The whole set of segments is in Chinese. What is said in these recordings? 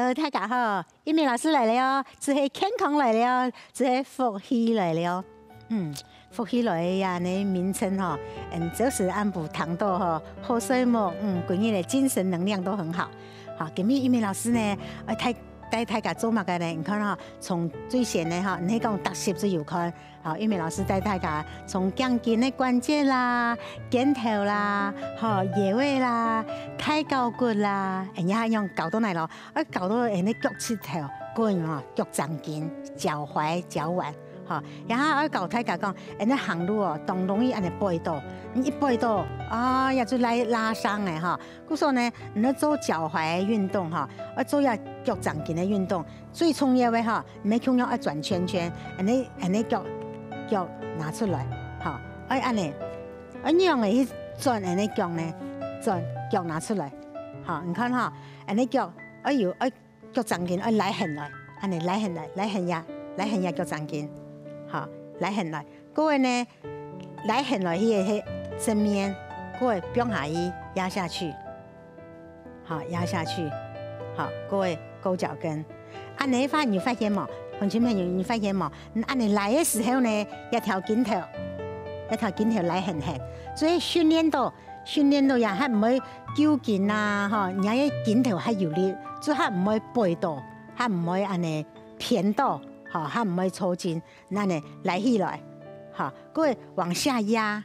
Hello， 大家好，一鸣老师来了，只系健康来了，只系福气来了。福气来呀，呢名称哈，就是按部糖豆哈，好水木，今日的精神能量都很好。好，今日一鸣老师呢，带大家做乜嘅呢？你看哈，从最先的哈，你讲特色最有看。好，一鸣老师带大家从颈肩的关节啦、肩头啦、穴位啦、太高骨啦，然后用搞到嚟咯，搞到你腳趾頭、骨啊、腳掌筋、腳踝、腳腕。好，然後我教大家講，你行路哦，當容易安尼背到，你一背到啊，也就來拉傷嘅哈。故說呢，你做腳踝運動哈，做下腳掌筋的運動，最重要嘅哈，你咁樣轉圈圈，你腳拿出來，好，安尼，讓你轉你腳呢，轉腳拿出來，好，你看哈，你腳腳掌筋拉起來，安尼拉起呀腳掌筋。好，拉起來，各位呢，拉起來迄個正面，各位放下去，壓下去，好，壓下去，好，各位勾腳跟，按你發現冇？同學們你發現冇？按你來的時候呢，一條筋頭拉很，所以訓練到也係唔會揪筋啊，嚇，人家嘅筋頭係有力，所以係唔會背到，係唔會按你偏到。好，它唔會抽筋，那呢來起來，好，各位往下壓，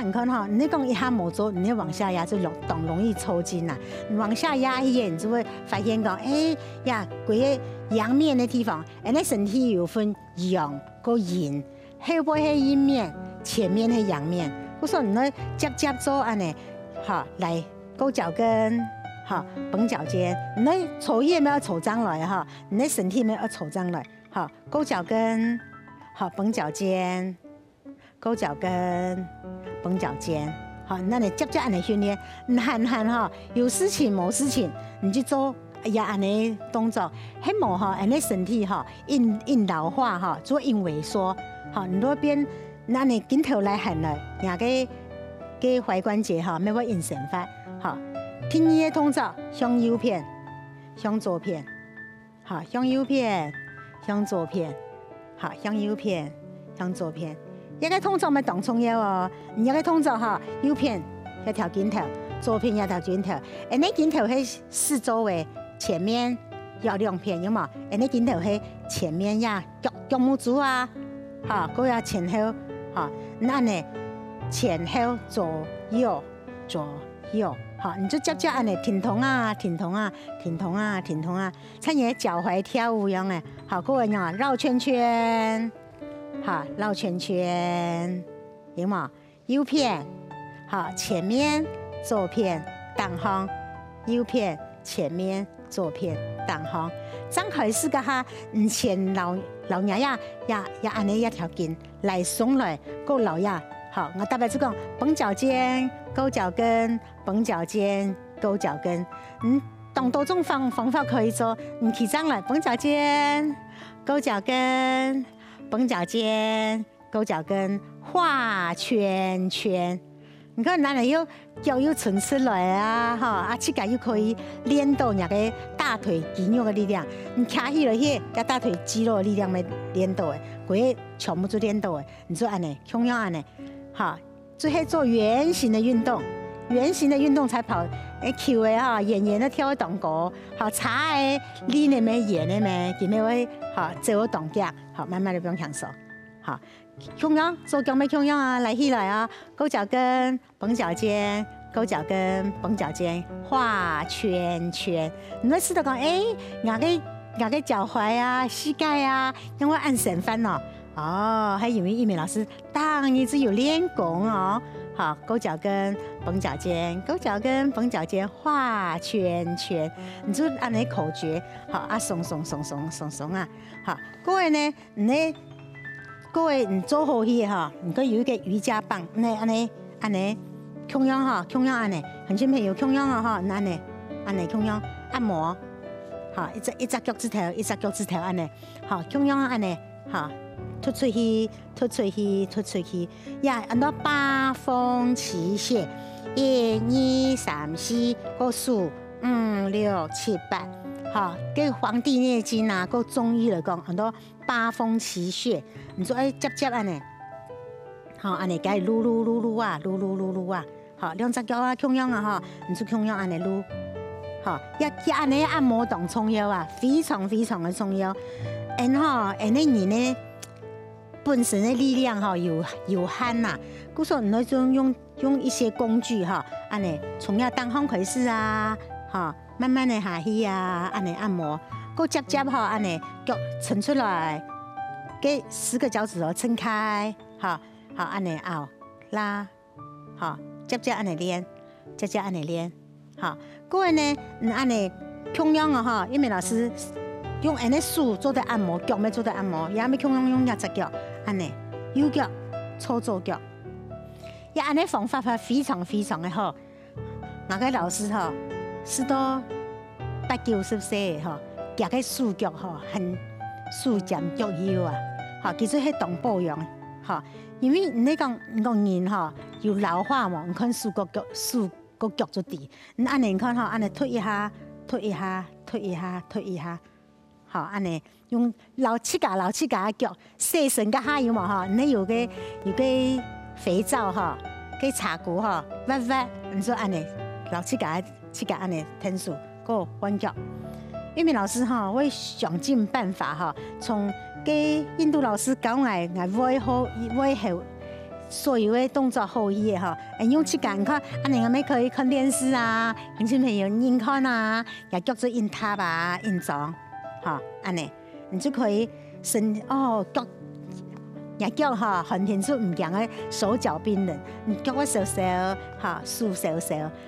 你看哈，你講一下冇做，你往下壓就容易抽筋啦。往下壓一點，你就會發現講，呀，嗰個陽面的地方，你身體有分陽個陰，後背係陰面，前面係陽面。我說你接做安尼，好，來勾腳跟。好，繃腳尖，你抽葉咪要抽上來哈，你身體咪要抽上來，好，勾腳跟，好，繃腳尖，勾腳跟，繃腳尖，好，那你接按嚟訓練，你閒哈，有事情冇事情，你就做安尼動作，喺冇哈，你身體哈，因老化哈，做因萎縮，好，你嗰邊那你肩頭來閒來，廿個踝關節哈，咪會因神發，好。聽你的動作，向右邊，向左邊，好，向右邊，向左邊，好，向右邊，向左邊。一個動作咪當重要哦。一個動作哈，右邊一條筋頭，左邊一條筋頭。你筋頭係四周圍，前面要兩片，有冇？你筋頭係前面呀，腳拇指啊，好，嗰個前後，好，那呢前後左右左右。好，你就接按你停通啊，趁你腳踝跳舞樣誒，好，各位啊，繞圈圈，好，繞圈圈，有冇？右片，好，前面左片當行，右片前面左片當行，張開始個哈，前老爺呀按你一條筋來鬆來，個老爺。好，我特別就講繃腳尖、勾腳跟、繃腳尖、勾腳跟。當多種方法可以做。你起上來，繃腳尖、勾腳跟、繃腳尖、勾腳跟，畫圈圈。你看哪裡有腳又伸出來啊？哈，膝蓋又可以練到那個大腿肌肉的力量。你卡起來去，個大腿肌肉的力量沒練到誒，嗰個全部都練到誒。你說安尼，同樣安尼。好，最後做圓形的運動，圓形的運動才跑，Q 的哈，圓圓的跳動歌，好，叉的練的咩，圓的咩，佢咪會好做動作，好，慢慢的變享受，好，同樣做腳咪同樣啊，來起來啊，勾腳跟，繃腳尖，勾腳跟，繃腳尖，畫圈圈，你會試到講，哪個腳踝啊，膝蓋啊，因為按神翻咯。哦，還以為一鳴老師當你只有練功哦，好，勾腳跟，繃腳尖，勾腳跟，繃腳尖，畫圈圈，你就按你口訣，好啊，鬆啊，好，各位呢，各位你做好去哈，你可以有一個瑜伽棒，你按你，同樣哈，同樣按你，很多朋友同樣啊哈，按你同樣按摩，好，一隻腳趾頭，按你，好，同樣按你，好。吐出去，呀，按到八風齊泄，1、2、3、4個數6、7、8，好，跟《黄帝内经》啊，跟中医来讲，很多八风奇穴，你说接安尼，好，安尼该撸啊，好，两只脚啊，锵锵啊哈，你说锵锵安尼撸，好，要安尼按摩当冲腰啊，非常非常的重要，那你呢？本身的力量哈有限呐，故说你那种用一些工具哈，安尼从要当风开始啊，哈，慢慢的下去啊，安尼按摩，够接哈，安尼脚撑出来，给10个脚趾头撑开，好，安尼后拉，好，接安尼练，接安尼练，好，各位呢，安尼锵锵啊哈，因为老师。用安尼手做的按摩，脚要做的按摩，也要锵锵用只脚，安尼右脚、左脚，也安尼方法非常非常的好。那个老师哈，是到8、90岁的哈，夹个手脚哈，很手脚脚腰啊，好，其实迄当保养哈，因为你讲人哈有老化嘛，你看手脚就低，你安尼看哈，安尼推一下。好，安尼用老七架的脚，洗身甲下油嘛哈，你有个肥皂哈，个茶骨哈，挖，你说安尼老七架安尼腾数个弯脚。玉米老师哈，会想尽办法哈，从给印度老师讲来会好，所有的动作好伊的哈，用七架，你看安尼我们可以看电视啊，年轻朋友nhìn看啊，也叫做印塔吧，印章。好，安尼，你就可以脚也叫哈，很显出唔强嘅手脚冰冷，你脚我手，哈，手，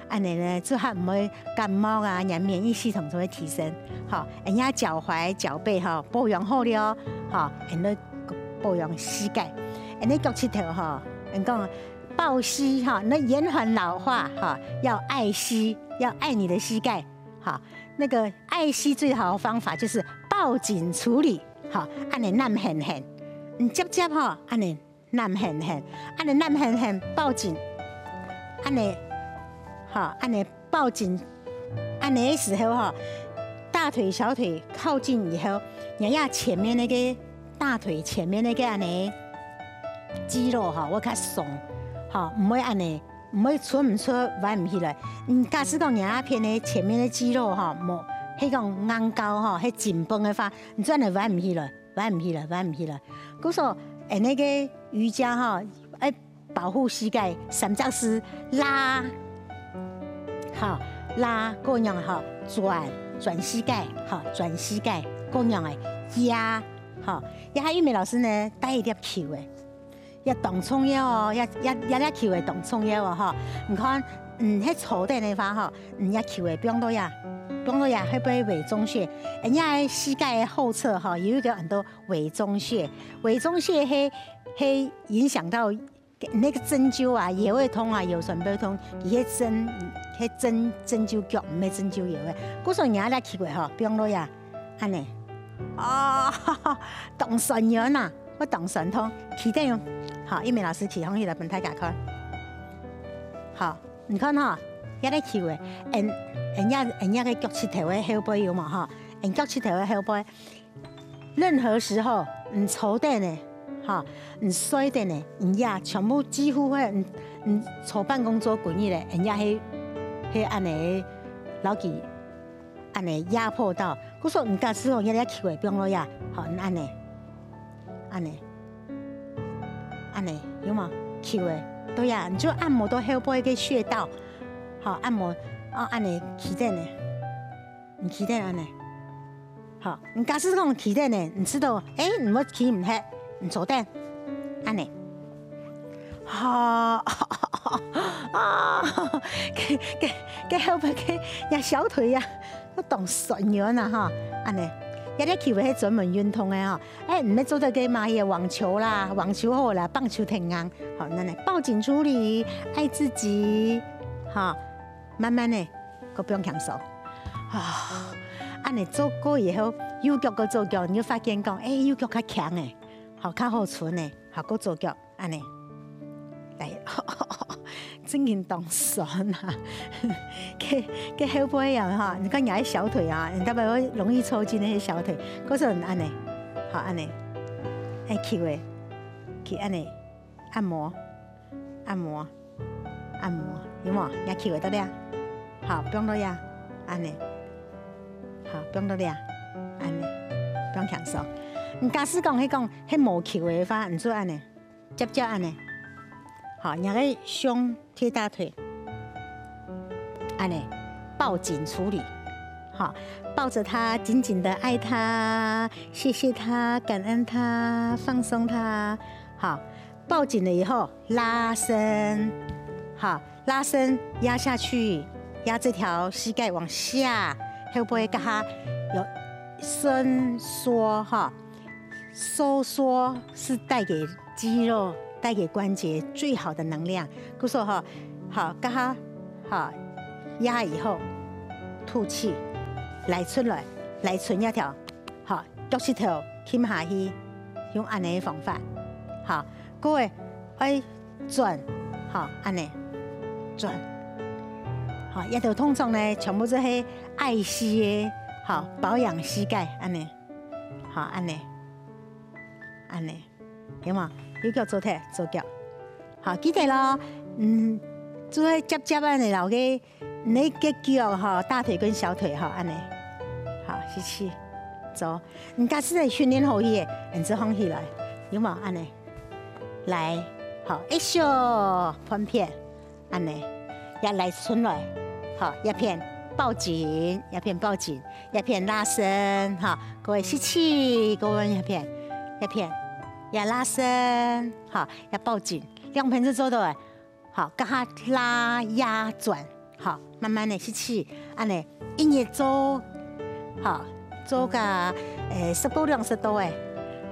安尼呢，就还唔会感冒啊，人免疫系统就会提升。好，人家脚踝、脚背哈保养好了，哈，人哋保养膝盖，人哋脚趾头哈，人讲抱膝哈，那延缓老化哈，要爱惜，要爱你的膝盖，好。那个爱惜最好的方法就是抱紧处理，好，安尼烂狠，你接哈，安尼烂狠，安尼烂狠抱紧，安尼好，安尼抱紧，安尼的时候哈，大腿小腿靠近以后，你要前面那个大腿前面那个安尼肌肉哈，我较松，好，唔会安尼。唔会唔出弯唔起来，假使讲牙片的前面的肌肉哈，冇迄种硬高哈，迄紧绷的话，你真系弯唔起来。故说那个瑜伽哈，保护膝盖，三角丝拉，好拉各样哈，转膝盖，好转膝盖，各样的压，好压玉美老师呢带一粒球的。要动冲腰哦，要球的动冲腰哦哈。你看，迄坐垫的话哈，要球的，比方多呀，会不会委中穴？人家膝盖后侧哈有一个很多委中穴，委中穴会影响到那个针灸啊，也会痛啊，有酸背痛，伊针灸脚，唔系针灸药的。故说人家球的哈，比方多呀，安尼，动神人呐。我动神通，起得用好，一鸣老师起红起来，本太解开。好，你看哈，一个球的，人家个脚趾头的后背有嘛哈，脚趾头的后背，任何时候坐垫的，哈，摔垫的，人家全部几乎会，坐办公桌滚椅的，人家安尼老几安尼压迫到，我说假使讲一个球的，比方说呀，好，安尼。安尼有吗？球的对呀，你就按摩到后背个穴道，好按摩安尼起垫的，你起垫安尼，好，你假使讲起垫的，你知道你要起唔起，你坐垫安尼，好个后背个小腿呀，都动神样啊哈，安尼。一啲球係專門運動嘅嗬，唔係做得嘅買嘢網球啦，網球好啦，棒球挺硬，好，那嚟抱緊處理，愛自己，哈，慢慢嘅，個不用享受，安尼做過以後，右腳個做腳，你就發現講，右腳較強嘅，好較好存嘅，好個做腳，安尼，嚟，真经动酸啊，跟后背一样哈。你看伢小腿啊，你特别会容易抽筋那些小腿，嗰时候安尼，好安尼，哎去喂，去安尼按摩，按摩，按摩，有冇？伢去喂得了？好，不用多呀，安尼，好，不用多了，安尼，不用享受。假使讲迄无去喂的话，唔做安尼，接安尼。好，两个胸贴大腿，安尼抱紧处理。好，抱着他，紧紧的爱他，谢谢他，感恩他，放松他。好，抱紧了以后拉伸，好，拉伸压下去，压这条膝盖往下，会不会跟他有伸缩？哈，收缩是带给肌肉。带给关节最好的能量，故说哈，好，跟它好压以后吐气，来出来，来存一条，好，脚趾头倾下去，用安尼的方法，好，各位爱转，好，安尼转，好，一条通常呢，全部都是爱惜的，好，保养膝盖，安尼，好，安尼，安尼，有冇？右腳做踢，左腳，好記得咯。做喺接安尼留嘅，你嘅腳哈，大腿跟小腿哈，安尼，好吸氣，走。你假使係訓練好嘅，你就放起來，有冇安尼？來，好一小分片，安尼，也來出來，好一片抱緊，一片抱緊，一片拉伸，哈，各位吸氣，各位一片。也拉伸，好，也抱紧，两片就做到诶。好，跟它拉压转，好，慢慢的吸气，安尼一日做，好，做个10到20度诶，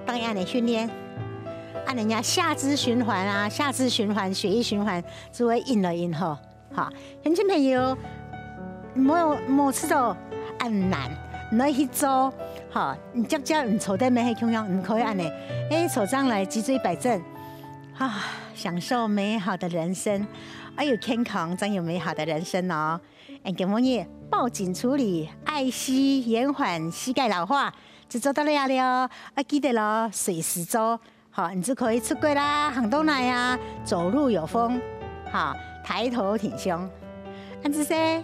当然安尼训练，按人家下肢循环啊，下肢循环、血液循环就会硬了硬后，好，乡亲朋友，冇知道很难。唔可以去做，好，你接唔坐得咩去样，唔可以安尼，坐上来脊椎摆正，啊，享受美好的人生，有健康，真有美好的人生哦。今日抱紧处理，爱惜延缓膝盖老化，就做到了，记得咯，随时做，好，你就可以出轨啦，行动来呀，走路有风，好，抬头挺胸，安子噻。